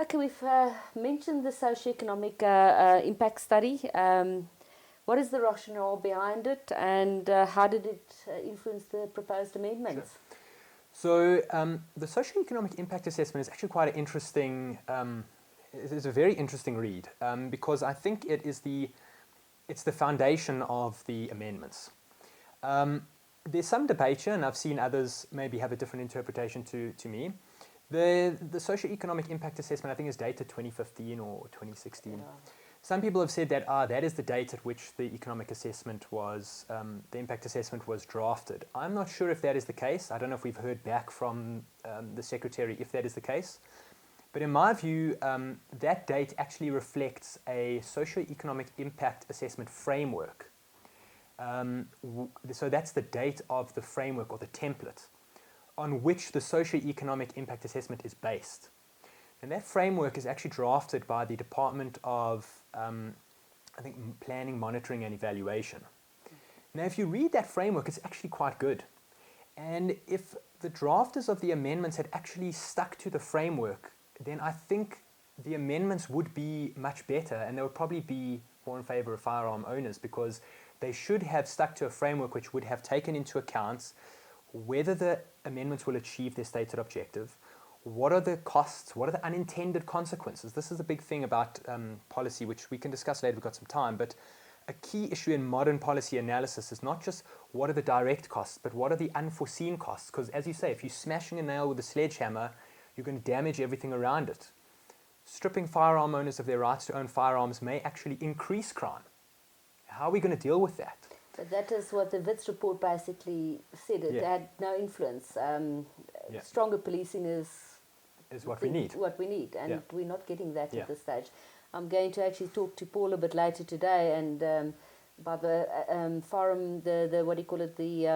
Okay, we've mentioned the socioeconomic impact study. What is the rationale behind it, and how did it influence the proposed amendments? Sure. So the socioeconomic impact assessment is actually quite an interesting. It is a very interesting read because I think it's the foundation of the amendments. There's some debate here, and I've seen others maybe have a different interpretation to me. The socioeconomic impact assessment, I think, is dated 2015 or 2016. Yeah. Some people have said that that is the date at which the economic assessment was, the impact assessment was drafted. I'm not sure if that is the case. I don't know if we've heard back from the Secretary if that is the case. But in my view, that date actually reflects a socioeconomic impact assessment framework. So that's the date of the framework or the template on which the socioeconomic impact assessment is based. And that framework is actually drafted by the Department of, I think, Planning, Monitoring and Evaluation. Now, if you read that framework, it's actually quite good. And if the drafters of the amendments had actually stuck to the framework, then I think the amendments would be much better, and they would probably be more in favor of firearm owners, because they should have stuck to a framework which would have taken into account whether the amendments will achieve their stated objective, what are the costs, what are the unintended consequences. This is a big thing about policy, which we can discuss later, we've got some time, but a key issue in modern policy analysis is not just what are the direct costs, but what are the unforeseen costs, because as you say, if you're smashing a nail with a sledgehammer, you're going to damage everything around it. Stripping firearm owners of their rights to own firearms may actually increase crime. How are we going to deal with that? But that is what the Wits report basically said. It had no influence. Stronger policing is what we need. What we need, and we're not getting that at this stage. I'm going to actually talk to Paul a bit later today, and about the forum, the what do you call it, the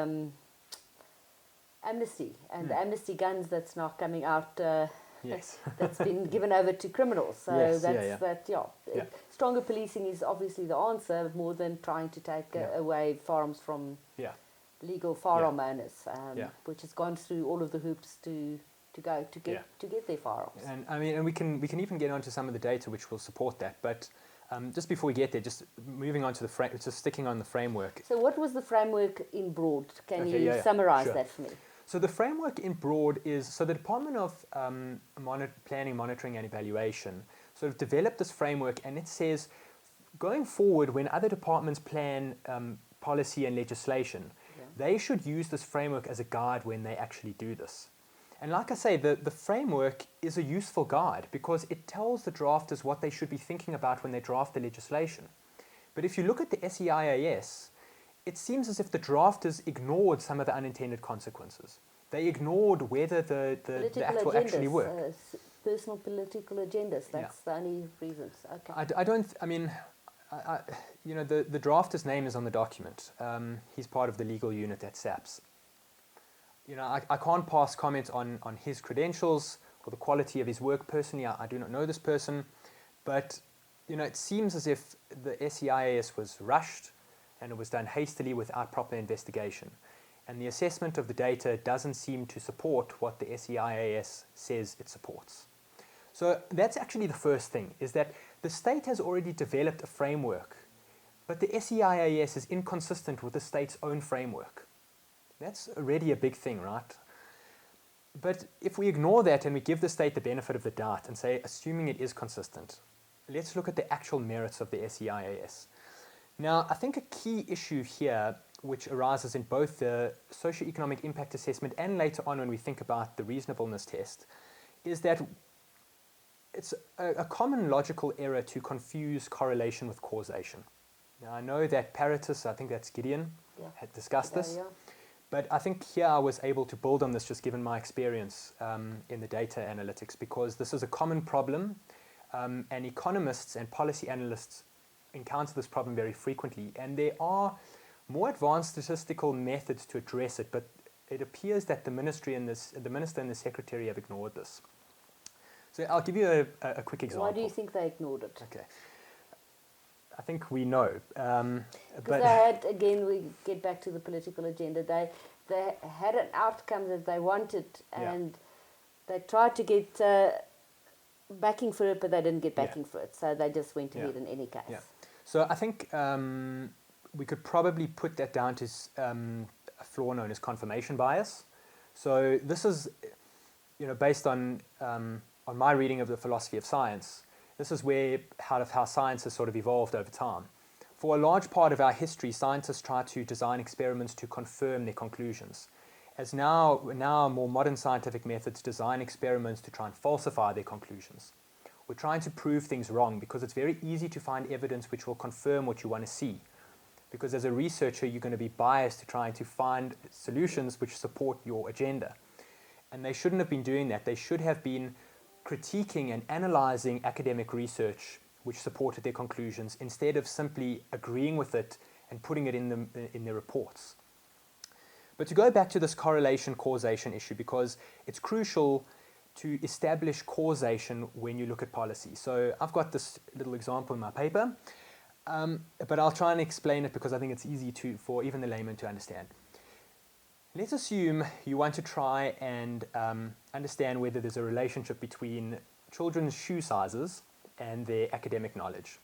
amnesty and the amnesty guns that's now coming out. Yes. That's been given over to criminals. So stronger policing is obviously the answer, more than trying to take away firearms from legal firearm owners, which has gone through all of the hoops to get their firearms. And I mean, and we can even get onto some of the data which will support that. But just before we get there, just moving on to just sticking on the framework. So what was the framework in broad? Can you summarize that for me? So the framework in broad is, so the Department of Planning, Monitoring and Evaluation sort of developed this framework, and it says, going forward, when other departments plan policy and legislation, they should use this framework as a guide when they actually do this. And like I say, the framework is a useful guide because it tells the drafters what they should be thinking about when they draft the legislation. But if you look at the SEIAS, it seems as if the drafters ignored some of the unintended consequences. They ignored whether the act will actually work. Personal political agendas, that's the only reasons. Okay. The drafter's name is on the document. He's part of the legal unit at SAPS. I can't pass comment on his credentials or the quality of his work personally. I do not know this person, but it seems as if the SEIAS was rushed and it was done hastily without proper investigation. And the assessment of the data doesn't seem to support what the SEIAS says it supports. So that's actually the first thing, is that the state has already developed a framework, but the SEIAS is inconsistent with the state's own framework. That's already a big thing, right? But if we ignore that and we give the state the benefit of the doubt and say, assuming it is consistent, let's look at the actual merits of the SEIAS. Now, I think a key issue here, which arises in both the socioeconomic impact assessment and later on when we think about the reasonableness test, is that it's a common logical error to confuse correlation with causation. Now, I know that Paratus, I think that's Gideon, had discussed this. But I think here I was able to build on this just given my experience in the data analytics, because this is a common problem and economists and policy analysts encounter this problem very frequently. And there are more advanced statistical methods to address it, but it appears that the minister and the secretary have ignored this. So I'll give you a quick example. Why do you think they ignored it? Okay. I think we know. Because they had, again, we get back to the political agenda, they had an outcome that they wanted, and they tried to get backing for it, but they didn't get backing for it, so they just went ahead in any case. Yeah. So I think we could probably put that down to a flaw known as confirmation bias. So this is, based on my reading of the philosophy of science. This is where how science has sort of evolved over time. For a large part of our history, scientists try to design experiments to confirm their conclusions. As now more modern scientific methods design experiments to try and falsify their conclusions. We're trying to prove things wrong because it's very easy to find evidence which will confirm what you want to see. Because as a researcher, you're going to be biased to trying to find solutions which support your agenda. And they shouldn't have been doing that. They should have been critiquing and analyzing academic research which supported their conclusions instead of simply agreeing with it and putting it in their reports. But to go back to this correlation-causation issue, because it's crucial to establish causation when you look at policy. So I've got this little example in my paper, but I'll try and explain it because I think it's easy for even the layman to understand. Let's assume you want to try and understand whether there's a relationship between children's shoe sizes and their academic knowledge.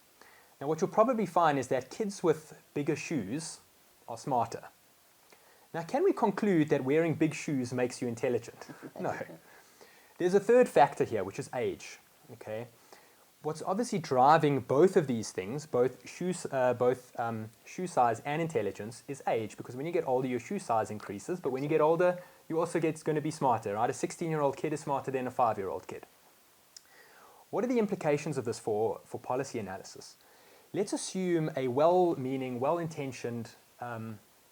Now what you'll probably find is that kids with bigger shoes are smarter. Now can we conclude that wearing big shoes makes you intelligent? No. There's a third factor here, which is age. Okay? What's obviously driving both of these things, both shoe size and intelligence, is age, because when you get older your shoe size increases, but when you get older you also going to be smarter, right? A 16-year-old kid is smarter than a 5-year-old kid. What are the implications of this for policy analysis? Let's assume a well-meaning, well-intentioned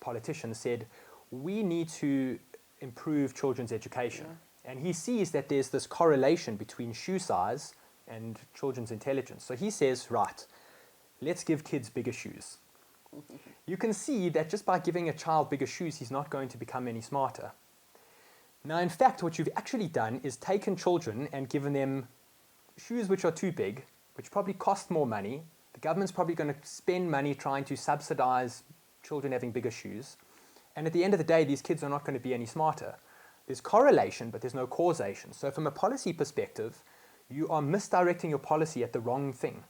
politician said, we need to improve children's education. Yeah. And he sees that there's this correlation between shoe size and children's intelligence. So he says, right, let's give kids bigger shoes. You can see that just by giving a child bigger shoes, he's not going to become any smarter. Now, in fact, what you've actually done is taken children and given them shoes which are too big, which probably cost more money. The government's probably going to spend money trying to subsidize children having bigger shoes. And at the end of the day, these kids are not going to be any smarter. There's correlation, but there's no causation. So from a policy perspective, you are misdirecting your policy at the wrong thing.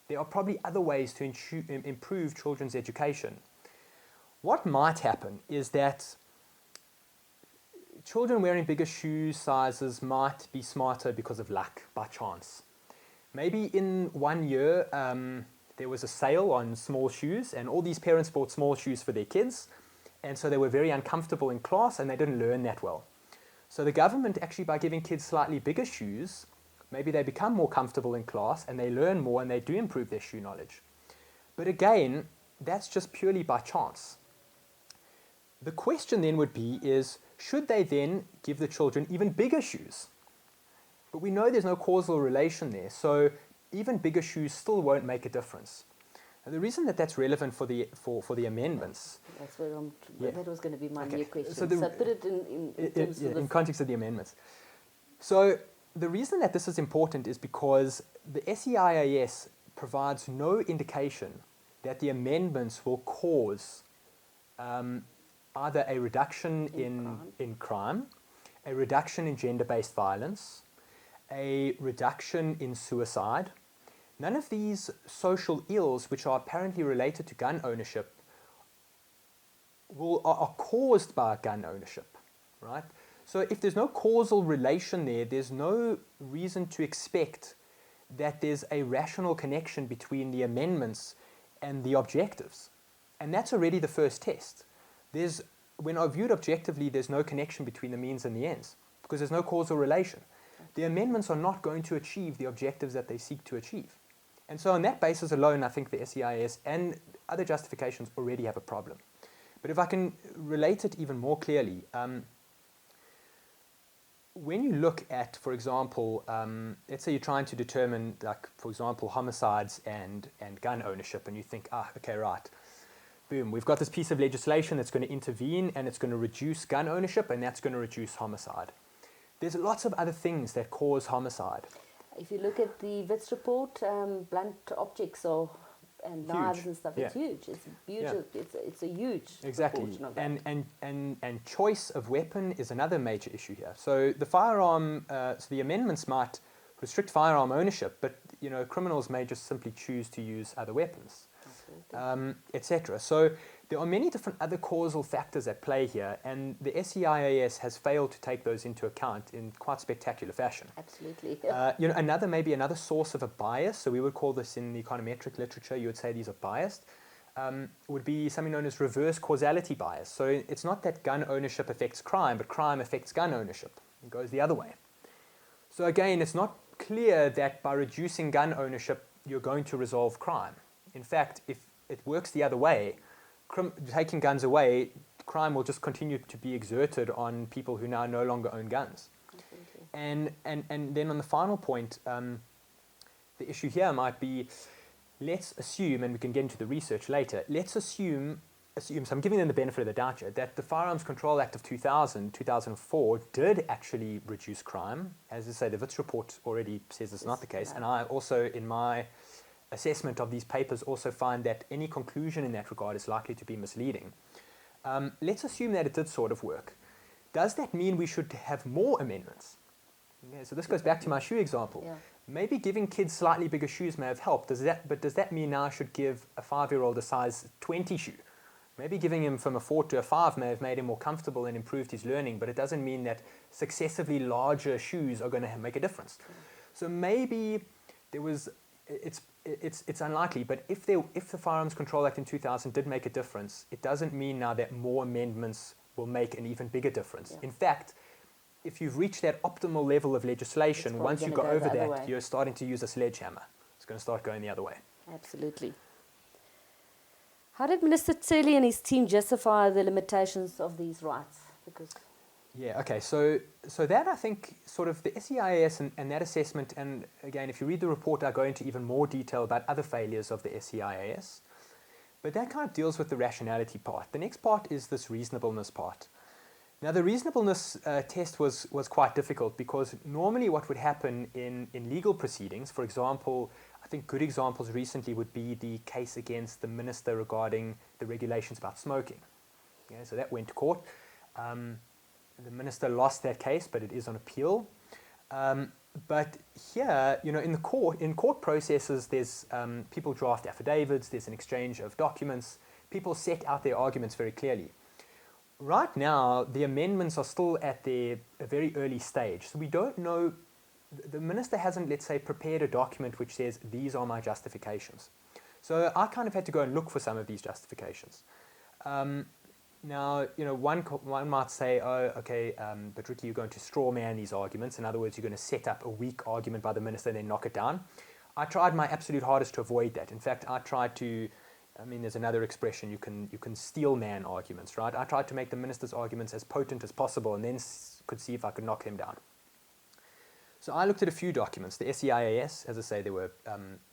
There are probably other ways to improve children's education. What might happen is that children wearing bigger shoe sizes might be smarter because of luck, by chance. Maybe in 1 year, there was a sale on small shoes, and all these parents bought small shoes for their kids, and so they were very uncomfortable in class, and they didn't learn that well. So the government, actually, by giving kids slightly bigger shoes, maybe they become more comfortable in class, and they learn more, and they do improve their shoe knowledge. But again, that's just purely by chance. The question then would be is, should they then give the children even bigger shoes? But we know there's no causal relation there, so even bigger shoes still won't make a difference. And the reason that that's relevant for the amendments... That's where that was going to be my new question. So put it in context of the amendments. So the reason that this is important is because the SEIAS provides no indication that the amendments will cause either a reduction in crime, a reduction in gender-based violence, a reduction in suicide. None of these social ills, which are apparently related to gun ownership, are caused by gun ownership, right? So if there's no causal relation there, there's no reason to expect that there's a rational connection between the amendments and the objectives. And that's already the first test. When I viewed objectively, there's no connection between the means and the ends, because there's no causal relation. The amendments are not going to achieve the objectives that they seek to achieve. And so on that basis alone, I think the SEIAS and other justifications already have a problem. But if I can relate it even more clearly, when you look at, for example, let's say you're trying to determine, like, for example, homicides and gun ownership, and you think, okay, right, boom, we've got this piece of legislation that's going to intervene, and it's going to reduce gun ownership, and that's going to reduce homicide. There's lots of other things that cause homicide. If you look at the Wits report, blunt objects and knives huge. And stuff, it's huge. It's huge. Yeah. It's a huge proportion of that. And choice of weapon is another major issue here. So the firearm, so the amendments might restrict firearm ownership, but criminals may just simply choose to use other weapons, etc. So there are many different other causal factors at play here, and the SEIAS has failed to take those into account in quite spectacular fashion. Absolutely. Maybe another source of a bias, so we would call this in the econometric literature, you would say these are biased, would be something known as reverse causality bias. So it's not that gun ownership affects crime, but crime affects gun ownership. It goes the other way. So again, it's not clear that by reducing gun ownership, you're going to resolve crime. In fact, if it works the other way, taking guns away, crime will just continue to be exerted on people who now no longer own guns. And then on the final point, the issue here might be, let's assume, and we can get into the research later, let's assume, so I'm giving them the benefit of the doubt here, that the Firearms Control Act of 2004 did actually reduce crime. As I say, the Wits report already says it's not the case, and I also, in my assessment of these papers, also find that any conclusion in that regard is likely to be misleading. Let's assume that it did sort of work. Does that mean we should have more amendments? Okay, so this goes back to my shoe example. Yeah. Maybe giving kids slightly bigger shoes may have helped. But does that mean now I should give a 5-year-old a size 20 shoe? Maybe giving him from a 4 to a 5 may have made him more comfortable and improved his learning, but it doesn't mean that successively larger shoes are going to make a difference. So maybe there was, it's unlikely, but if the Firearms Control Act in 2000 did make a difference, it doesn't mean now that more amendments will make an even bigger difference. Yeah. In fact, if you've reached that optimal level of legislation, once you go over that, you're starting to use a sledgehammer. It's going to start going the other way. Absolutely. How did Minister Cele and his team justify the limitations of these rights? So that, I think, sort of the SEIAS and that assessment, and again, if you read the report, I go into even more detail about other failures of the SEIAS, but that kind of deals with the rationality part. The next part is this reasonableness part. Now, the reasonableness test was quite difficult, because normally what would happen in legal proceedings, for example, I think good examples recently would be the case against the minister regarding the regulations about smoking. Okay, so that went to court. The minister lost that case, but it is on appeal. But here, in court processes, there's people draft affidavits, there's an exchange of documents, people set out their arguments very clearly. Right now, the amendments are still at a very early stage, so we don't know. The minister hasn't, let's say, prepared a document which says, these are my justifications. So I kind of had to go and look for some of these justifications. Now, one might say, oh, okay, but Ricky, you're going to straw man these arguments. In other words, you're going to set up a weak argument by the minister and then knock it down. I tried my absolute hardest to avoid that. In fact, I tried to, there's another expression, you can steel man arguments, right? I tried to make the minister's arguments as potent as possible and then could see if I could knock them down. So I looked at a few documents. The SEIAS, as I say, there were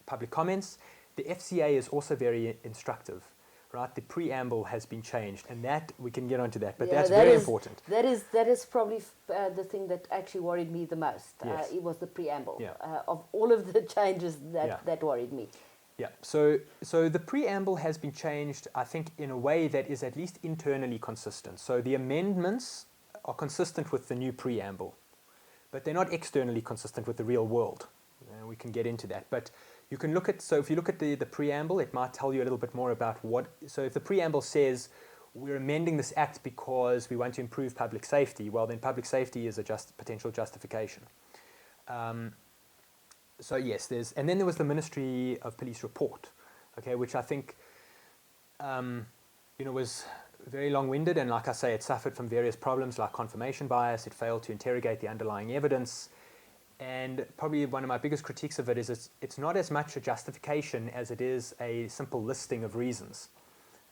public comments. The FCA is also very instructive, right? The preamble has been changed, and that, we can get onto that, but that's very important. That is probably the thing that actually worried me the most. Yes. It was the preamble of all of the changes that worried me. Yeah, so the preamble has been changed, I think, in a way that is at least internally consistent. So the amendments are consistent with the new preamble, but they're not externally consistent with the real world. We can get into that, but you can look at, so if you look at the preamble, it might tell you a little bit more about so if the preamble says, we're amending this act because we want to improve public safety, well then public safety is a potential justification. So yes, and then there was the Ministry of Police report, okay, which I think, was very long-winded, and like I say, it suffered from various problems like confirmation bias. It failed to interrogate the underlying evidence, and probably one of my biggest critiques of it is it's not as much a justification as it is a simple listing of reasons.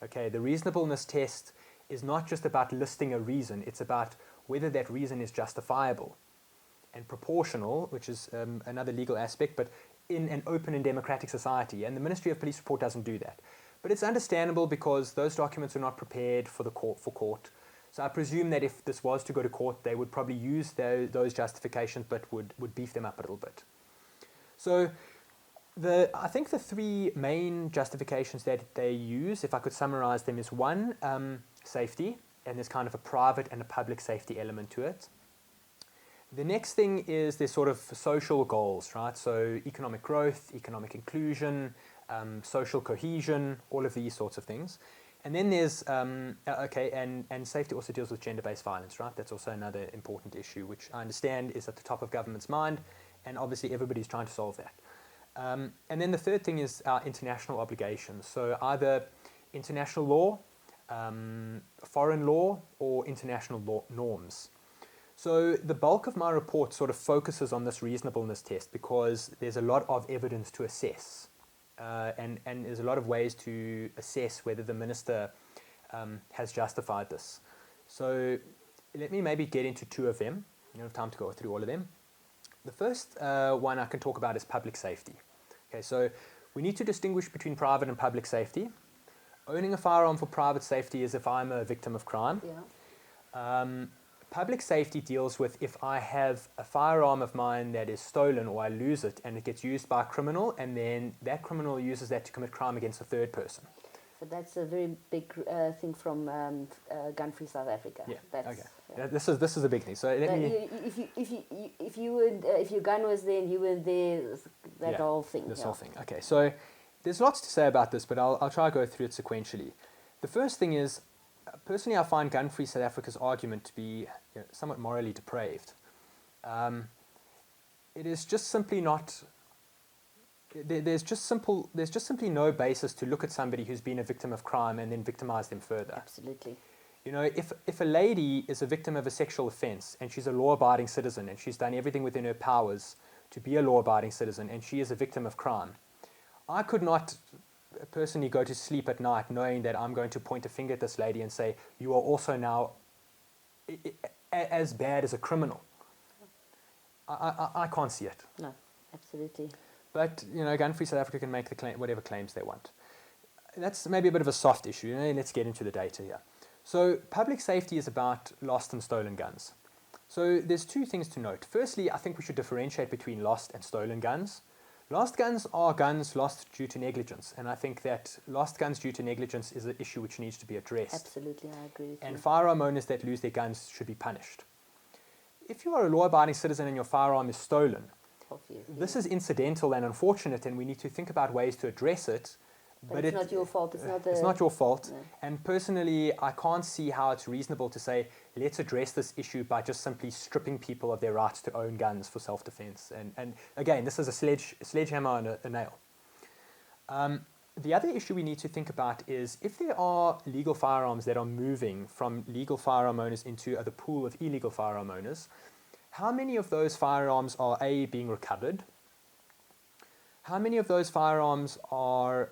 Okay, the reasonableness test is not just about listing a reason, it's about whether that reason is justifiable and proportional, which is another legal aspect, but in an open and democratic society. And the Ministry of Police report doesn't do that. But it's understandable because those documents are not prepared for court. So I presume that if this was to go to court, they would probably use those justifications, but would beef them up a little bit. So I think the three main justifications that they use, if I could summarize them, is one, safety, and there's kind of a private and a public safety element to it. The next thing is there's sort of social goals, right? So economic growth, economic inclusion, social cohesion, all of these sorts of things. And then there's, and safety also deals with gender-based violence, right? That's also another important issue, which I understand is at the top of government's mind, and obviously everybody's trying to solve that. And then the third thing is our international obligations. So either international law, foreign law, or international law norms. So the bulk of my report sort of focuses on this reasonableness test because there's a lot of evidence to assess. And there's a lot of ways to assess whether the minister has justified this. So let me maybe get into two of them. I don't have time to go through all of them. The first one I can talk about is public safety. Okay, so we need to distinguish between private and public safety. Owning a firearm for private safety is if I'm a victim of crime. Yeah. Public safety deals with if I have a firearm of mine that is stolen or I lose it and it gets used by a criminal and then that criminal uses that to commit crime against a third person. So that's a very big thing from Gun Free South Africa. Yeah. That's, okay. Yeah. This is a big thing. So let me. If your gun was there and you weren't there, that whole thing. This whole thing. Okay. So there's lots to say about this, but I'll try to go through it sequentially. The first thing is. Personally, I find Gun Free South Africa's argument to be somewhat morally depraved. It is just simply not. There's just simply no basis to look at somebody who's been a victim of crime and then victimize them further. Absolutely. You know, if a lady is a victim of a sexual offence and she's a law-abiding citizen and she's done everything within her powers to be a law-abiding citizen and she is a victim of crime, I could not personally go to sleep at night knowing that I'm going to point a finger at this lady and say, you are also now as bad as a criminal. I can't see it. No, absolutely. But, you know, Gun Free South Africa can make the claim, whatever claims they want. That's maybe a bit of a soft issue. You know, let's get into the data here. So public safety is about lost and stolen guns. So there's two things to note. Firstly, I think we should differentiate between lost and stolen guns. Lost guns are guns lost due to negligence, and I think that lost guns due to negligence is an issue which needs to be addressed. Absolutely, I agree with you. And firearm owners that lose their guns should be punished. If you are a law-abiding citizen and your firearm is stolen, obviously, this is incidental and unfortunate, and we need to think about ways to address it. But it's not your fault. It's not your fault. No. And personally, I can't see how it's reasonable to say, let's address this issue by just simply stripping people of their rights to own guns for self-defense. And again, this is a sledgehammer and a nail. The other issue we need to think about is if there are legal firearms that are moving from legal firearm owners into the pool of illegal firearm owners, how many of those firearms are A, being recovered? How many of those firearms are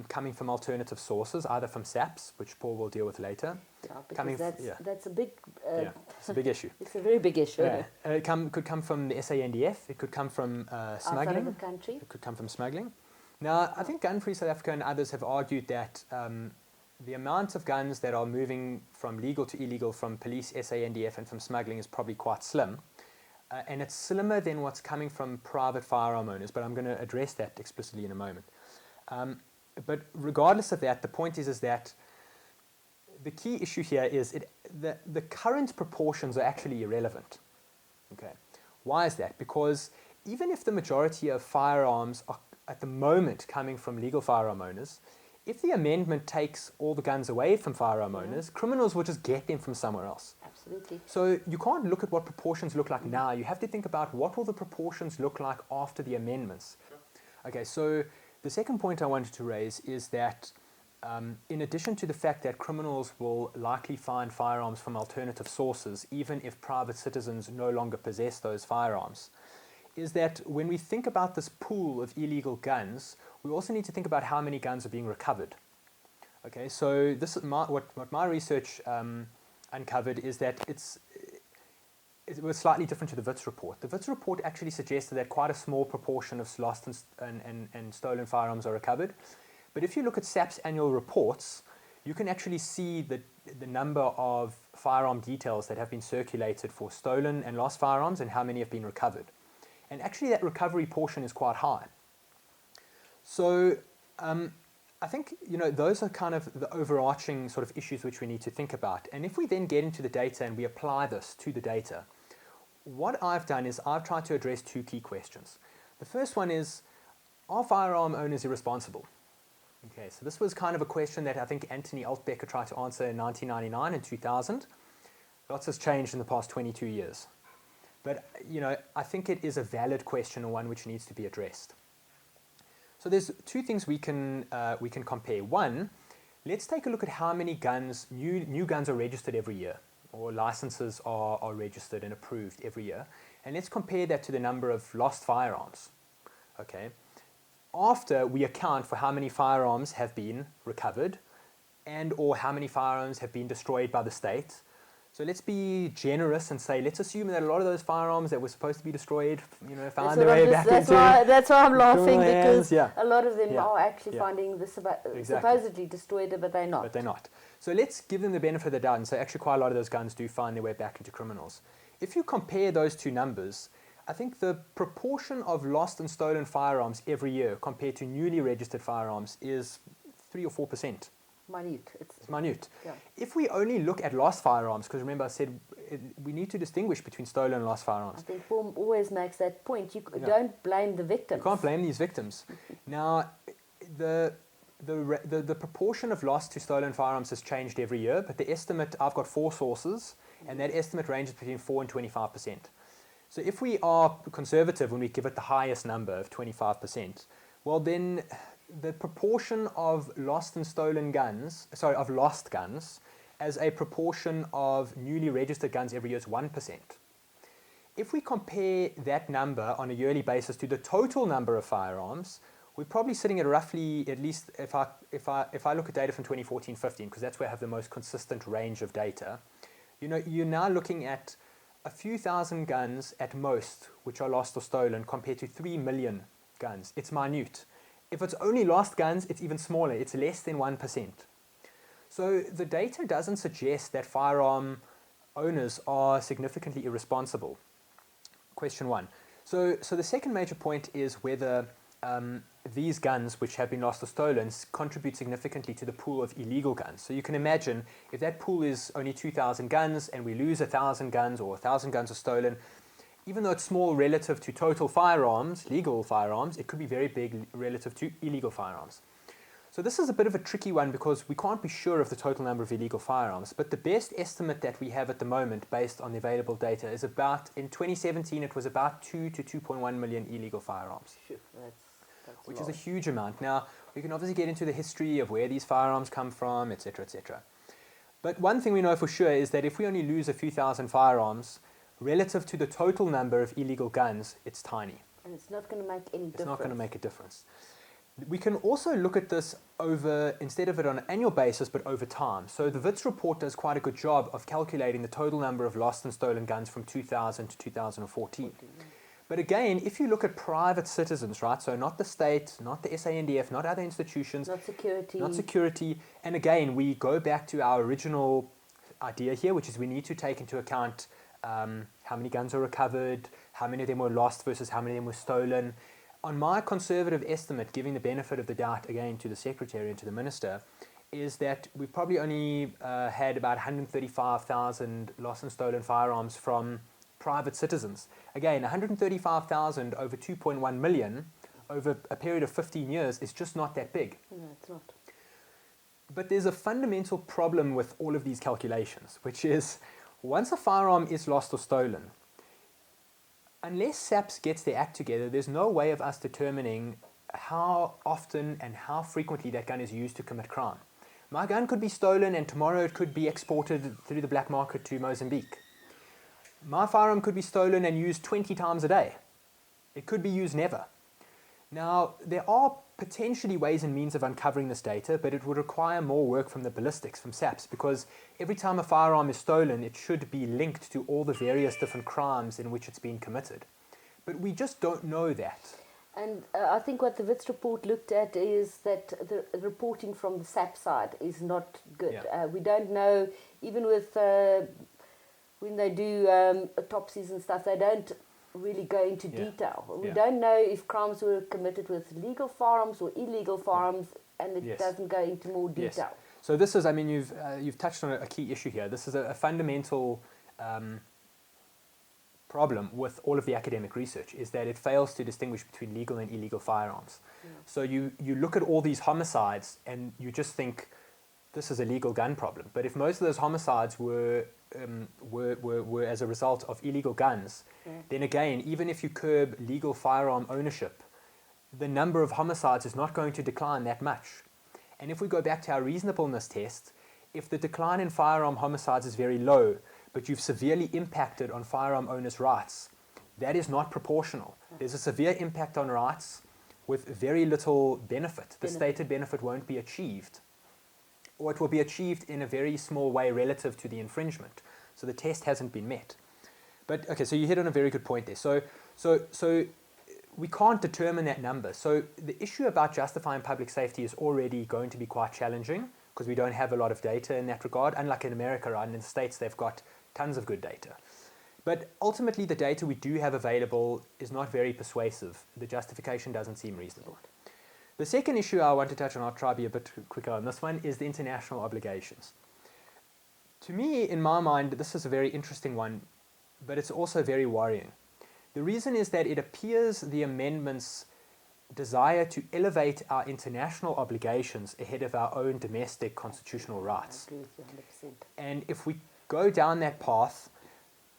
coming from alternative sources, either from SAPS, which Paul will deal with later? Yeah, because that's a big... it's a big issue. It's a very big issue. Yeah. It could come from the SANDF. It could come from smuggling. Outside of the country. It could come from smuggling. Now, I think Gun Free South Africa and others have argued that the amount of guns that are moving from legal to illegal from police, SANDF, and from smuggling is probably quite slim. And it's slimmer than what's coming from private firearm owners, but I'm going to address that explicitly in a moment. But regardless of that, the point is that the key issue here is the current proportions are actually irrelevant. Okay, why is that? Because even if the majority of firearms are at the moment coming from legal firearm owners, if the amendment takes all the guns away from firearm owners, criminals will just get them from somewhere else. Absolutely. So you can't look at what proportions look like now. You have to think about what will the proportions look like after the amendments. Okay, so the second point I wanted to raise is that in addition to the fact that criminals will likely find firearms from alternative sources, even if private citizens no longer possess those firearms, is that when we think about this pool of illegal guns, we also need to think about how many guns are being recovered. Okay, so this is what my research uncovered is that it was slightly different to the Wits report. The Wits report actually suggested that quite a small proportion of lost and stolen firearms are recovered. But if you look at SAP's annual reports, you can actually see the number of firearm details that have been circulated for stolen and lost firearms and how many have been recovered. And actually that recovery portion is quite high. So I think, you know, those are kind of the overarching sort of issues which we need to think about. And if we then get into the data and we apply this to the data, what I've done is I've tried to address two key questions. The first one is, are firearm owners irresponsible? Okay, so this was kind of a question that I think Anthony Altbecker tried to answer in 1999 and 2000. Lots has changed in the past 22 years. But, I think it is a valid question and one which needs to be addressed. So there's two things we can compare. One, let's take a look at how many guns, new guns are registered every year, or licenses are registered and approved every year. And let's compare that to the number of lost firearms. Okay. After we account for how many firearms have been recovered and or how many firearms have been destroyed by the state. So let's be generous and say, let's assume that a lot of those firearms that were supposed to be destroyed, found their way back into... That's why I'm laughing, because a lot of them are actually finding the supposedly destroyed, but they're not. But they're not. So let's give them the benefit of the doubt and say, actually, quite a lot of those guns do find their way back into criminals. If you compare those two numbers, I think the proportion of lost and stolen firearms every year compared to newly registered firearms is 3 or 4%. Minute. It's minute. Yeah. If we only look at lost firearms, because remember I said we need to distinguish between stolen and lost firearms. I think Paul always makes that point. You don't blame the victims. You can't blame these victims. Now, the proportion of lost to stolen firearms has changed every year, but the estimate, I've got 4 sources, and that estimate ranges between 4 and 25%. So if we are conservative when we give it the highest number of 25%, well then the proportion of lost guns as a proportion of newly registered guns every year is 1%. If we compare that number on a yearly basis to the total number of firearms, we're probably sitting at roughly, at least if I look at data from 2014-15, because that's where I have the most consistent range of data, you're now looking at a few thousand guns at most which are lost or stolen compared to 3 million guns. It's minute. If it's only lost guns, it's even smaller. It's less than 1%. So the data doesn't suggest that firearm owners are significantly irresponsible. Question 1. So the second major point is whether these guns which have been lost or stolen contribute significantly to the pool of illegal guns. So you can imagine if that pool is only 2,000 guns and we lose 1,000 guns or 1,000 guns are stolen, even though it's small relative to total firearms, legal firearms, it could be very big relative to illegal firearms. So this is a bit of a tricky one because we can't be sure of the total number of illegal firearms, but the best estimate that we have at the moment based on the available data is about, in 2017 it was about 2 to 2.1 million illegal firearms. That's which is a huge amount. Now, we can obviously get into the history of where these firearms come from, etc., etc. But one thing we know for sure is that if we only lose a few thousand firearms, relative to the total number of illegal guns, it's tiny. And it's not going to make any difference. It's not going to make a difference. We can also look at this instead of it on an annual basis, but over time. So the Wits report does quite a good job of calculating the total number of lost and stolen guns from 2000 to 2014. But again, if you look at private citizens, right, so not the state, not the SANDF, not other institutions. Not security. And again, we go back to our original idea here, which is we need to take into account how many guns are recovered, how many of them were lost versus how many of them were stolen. On my conservative estimate, giving the benefit of the doubt again to the Secretary and to the Minister, is that we've probably only had about 135,000 lost and stolen firearms from private citizens. Again, 135,000 over 2.1 million over a period of 15 years is just not that big. No, it's not. But there's a fundamental problem with all of these calculations, which is once a firearm is lost or stolen, unless SAPS gets their act together, there's no way of us determining how often and how frequently that gun is used to commit crime. My gun could be stolen and tomorrow it could be exported through the black market to Mozambique. My firearm could be stolen and used 20 times a day. It could be used never. Now, there are potentially ways and means of uncovering this data, but it would require more work from the ballistics, from SAPS, because every time a firearm is stolen, it should be linked to all the various different crimes in which it's been committed. But we just don't know that. And I think what the Wits report looked at is that the reporting from the SAP side is not good. Yeah. We don't know, even with when they do autopsies and stuff, they don't really go into detail. We don't know if crimes were committed with legal firearms or illegal firearms, and it doesn't go into more detail. Yes. So this is, I mean, you've touched on a key issue here. This is a fundamental problem with all of the academic research is that it fails to distinguish between legal and illegal firearms. So you look at all these homicides and you just think this is a legal gun problem. But if most of those homicides were as a result of illegal guns, then again, even if you curb legal firearm ownership, the number of homicides is not going to decline that much. And if we go back to our reasonableness test, if the decline in firearm homicides is very low, but you've severely impacted on firearm owners' rights, that is not proportional. There's a severe impact on rights with very little benefit. The stated benefit won't be achieved, or it will be achieved in a very small way relative to the infringement. So the test hasn't been met. But okay, so you hit on a very good point there. So we can't determine that number. So the issue about justifying public safety is already going to be quite challenging because we don't have a lot of data in that regard. Unlike in America, right? In the States, they've got tons of good data. But ultimately, the data we do have available is not very persuasive. The justification doesn't seem reasonable. The second issue I want to touch on, I'll try to be a bit quicker on this one, is the international obligations. To me, in my mind, this is a very interesting one, but it's also very worrying. The reason is that it appears the amendments desire to elevate our international obligations ahead of our own domestic constitutional rights. I agree with you 100%. And if we go down that path,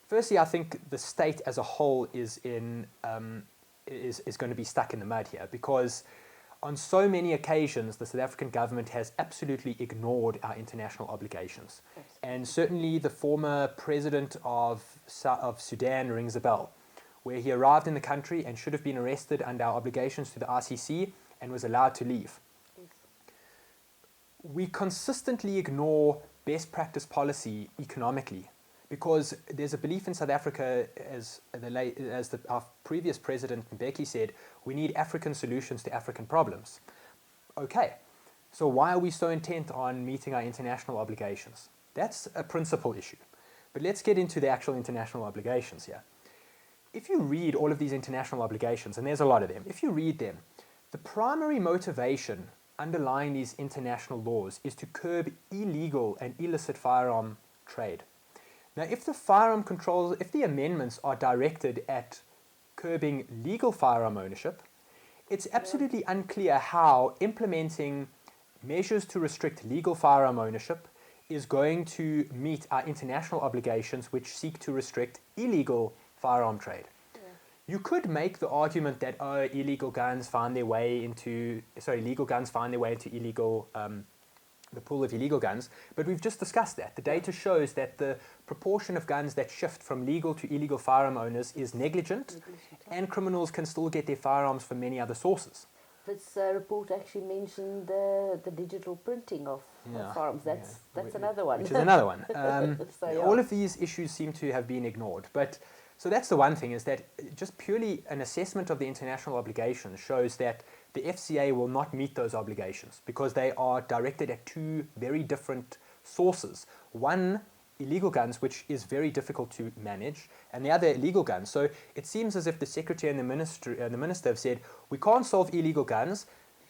firstly, I think the state as a whole is going to be stuck in the mud here, because on so many occasions the South African government has absolutely ignored our international obligations. And certainly the former president of Sudan rings a bell, where he arrived in the country and should have been arrested under our obligations to the ICC and was allowed to leave. Yes. We consistently ignore best practice policy economically because there's a belief in South Africa, as our previous president Mbeki said, we need African solutions to African problems. Okay, so why are we so intent on meeting our international obligations? That's a principal issue. But let's get into the actual international obligations here. If you read all of these international obligations, and there's a lot of them, if you read them, the primary motivation underlying these international laws is to curb illegal and illicit firearm trade. Now, if the amendments are directed at curbing legal firearm ownership, it's absolutely unclear how implementing measures to restrict legal firearm ownership is going to meet our international obligations, which seek to restrict illegal firearm trade. Yeah. You could make the argument that legal guns find their way into illegal the pool of illegal guns, but we've just discussed that. The data shows that the proportion of guns that shift from legal to illegal firearm owners is negligent, and criminals can still get their firearms from many other sources. This report actually mentioned the digital printing of firearms. That's another one. Which is another one. So, all of these issues seem to have been ignored. But so that's the one thing, is that just purely an assessment of the international obligations shows that the FCA will not meet those obligations because they are directed at two very different sources. One, illegal guns, which is very difficult to manage, and the other, legal guns. So it seems as if the Secretary and the Minister have said, we can't solve illegal guns,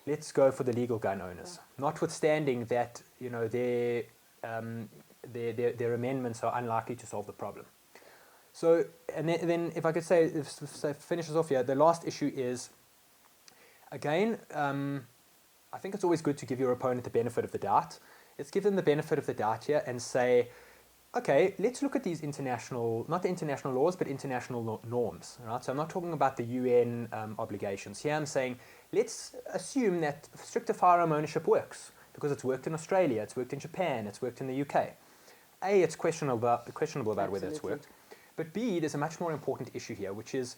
let's go for the legal gun owners. Yeah. Notwithstanding that, their amendments are unlikely to solve the problem. So, and then if I could say, finishes off here, the last issue is, again, I think it's always good to give your opponent the benefit of the doubt. Let's give them the benefit of the doubt here and say, okay, let's look at these international, not the international laws, but international norms. Right? So I'm not talking about the UN obligations. Here I'm saying, let's assume that stricter firearm ownership works because it's worked in Australia, it's worked in Japan, it's worked in the UK. A, it's questionable about whether it's worked. But B, there's a much more important issue here, which is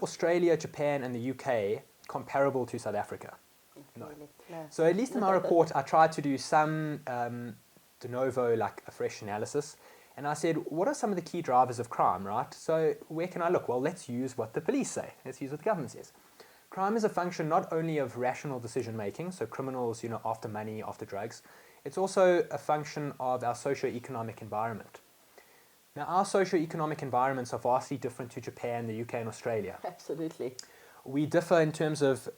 Australia, Japan, and the UK comparable to South Africa? No. So at least in my report, I tried to do some de novo, like a fresh analysis. And I said, what are some of the key drivers of crime, right? So where can I look? Well, let's use what the police say. Let's use what the government says. Crime is a function not only of rational decision-making, so criminals, after money, after drugs. It's also a function of our socio-economic environment. Now, our socio-economic environments are vastly different to Japan, the UK, and Australia. Absolutely. We differ in terms of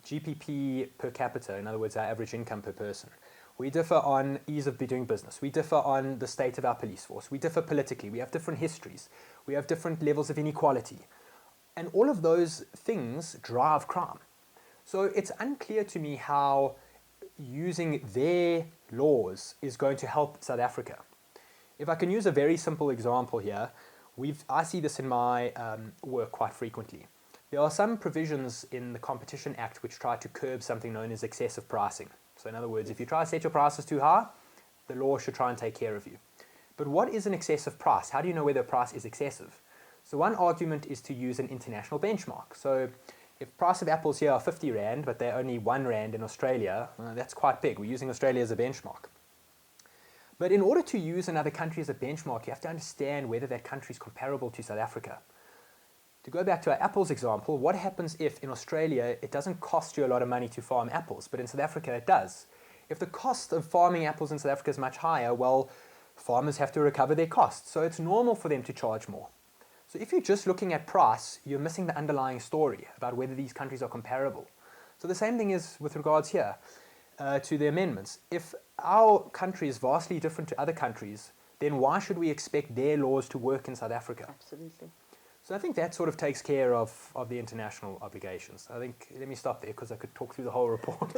GPP per capita, in other words, our average income per person. We differ on ease of doing business. We differ on the state of our police force. We differ politically. We have different histories. We have different levels of inequality. And all of those things drive crime. So it's unclear to me how using their laws is going to help South Africa. If I can use a very simple example here, I see this in my work quite frequently. There are some provisions in the Competition Act which try to curb something known as excessive pricing. So in other words, if you try to set your prices too high, the law should try and take care of you. But what is an excessive price? How do you know whether a price is excessive? So one argument is to use an international benchmark. So if price of apples here are 50 Rand, but they're only 1 Rand in Australia, that's quite big. We're using Australia as a benchmark. But in order to use another country as a benchmark, you have to understand whether that country is comparable to South Africa. To go back to our apples example, what happens if in Australia it doesn't cost you a lot of money to farm apples, but in South Africa it does? If the cost of farming apples in South Africa is much higher, well, farmers have to recover their costs, so it's normal for them to charge more. So if you're just looking at price, you're missing the underlying story about whether these countries are comparable. So the same thing is with regards here to the amendments. If our country is vastly different to other countries, then why should we expect their laws to work in South Africa? Absolutely. So I think that sort of takes care of the international obligations. I think, let me stop there because I could talk through the whole report.